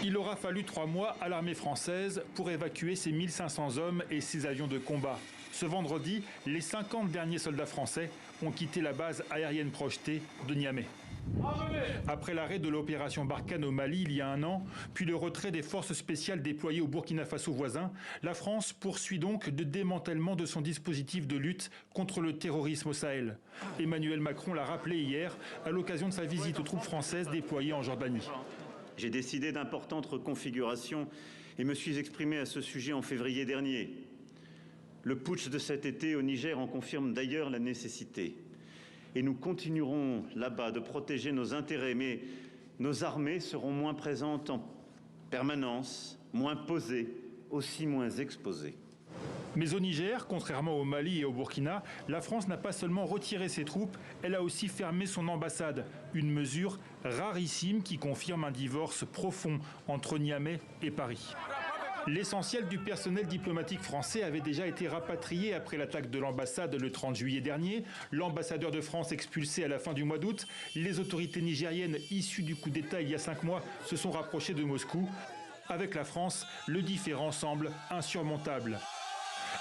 Il aura fallu 3 mois à l'armée française pour évacuer ses 1500 hommes et ses avions de combat. Ce vendredi, les 50 derniers soldats français ont quitté la base aérienne projetée de Niamey. Après l'arrêt de l'opération Barkhane au Mali il y a 1 an, puis le retrait des forces spéciales déployées au Burkina Faso voisin, la France poursuit donc le démantèlement de son dispositif de lutte contre le terrorisme au Sahel. Emmanuel Macron l'a rappelé hier à l'occasion de sa visite aux troupes françaises déployées en Jordanie. J'ai décidé d'importantes reconfigurations et me suis exprimé à ce sujet en février dernier. Le putsch de cet été au Niger en confirme d'ailleurs la nécessité. Et nous continuerons là-bas de protéger nos intérêts, mais nos armées seront moins présentes en permanence, moins posées, aussi moins exposées. Mais au Niger, contrairement au Mali et au Burkina, la France n'a pas seulement retiré ses troupes, elle a aussi fermé son ambassade. Une mesure rarissime qui confirme un divorce profond entre Niamey et Paris. L'essentiel du personnel diplomatique français avait déjà été rapatrié après l'attaque de l'ambassade le 30 juillet dernier. L'ambassadeur de France expulsé à la fin du mois d'août. Les autorités nigériennes issues du coup d'État il y a 5 mois se sont rapprochées de Moscou. Avec la France, le différend semble insurmontable.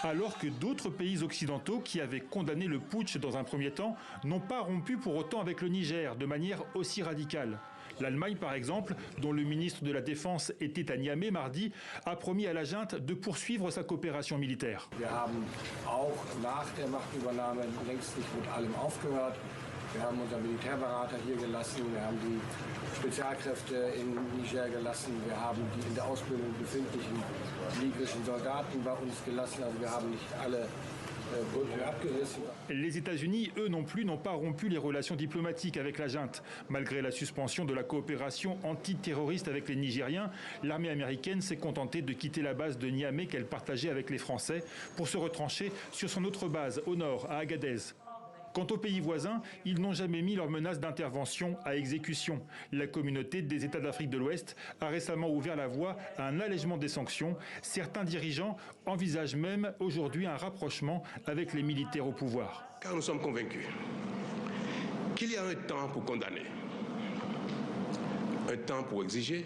Alors que d'autres pays occidentaux qui avaient condamné le putsch dans un premier temps n'ont pas rompu pour autant avec le Niger de manière aussi radicale. L'Allemagne, par exemple, dont le ministre de la Défense était à Niamey mardi, a promis à la junte de poursuivre sa coopération militaire. Wir haben auch nach der Machtübernahme längst nicht mit allem aufgehört. Wir haben unseren Militärberater hier gelassen, wir haben die Spezialkräfte in Niger gelassen, wir haben die in der Ausbildung befindlichen libyschen Soldaten bei uns gelassen, also wir haben nicht alle Brücken abgerissen. Les États-Unis, eux non plus, n'ont pas rompu les relations diplomatiques avec la junte. Malgré la suspension de la coopération antiterroriste avec les Nigériens, l'armée américaine s'est contentée de quitter la base de Niamey qu'elle partageait avec les Français pour se retrancher sur son autre base, au nord, à Agadez. Quant aux pays voisins, ils n'ont jamais mis leur menace d'intervention à exécution. La communauté des États d'Afrique de l'Ouest a récemment ouvert la voie à un allègement des sanctions. Certains dirigeants envisagent même aujourd'hui un rapprochement avec les militaires au pouvoir. Car nous sommes convaincus qu'il y a un temps pour condamner, un temps pour exiger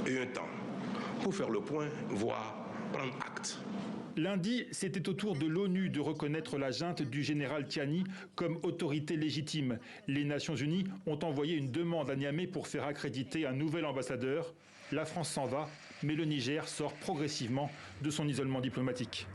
et un temps pour faire le point, voire prendre acte. Lundi, c'était au tour de l'ONU de reconnaître la junte du général Tiani comme autorité légitime. Les Nations Unies ont envoyé une demande à Niamey pour faire accréditer un nouvel ambassadeur. La France s'en va, mais le Niger sort progressivement de son isolement diplomatique.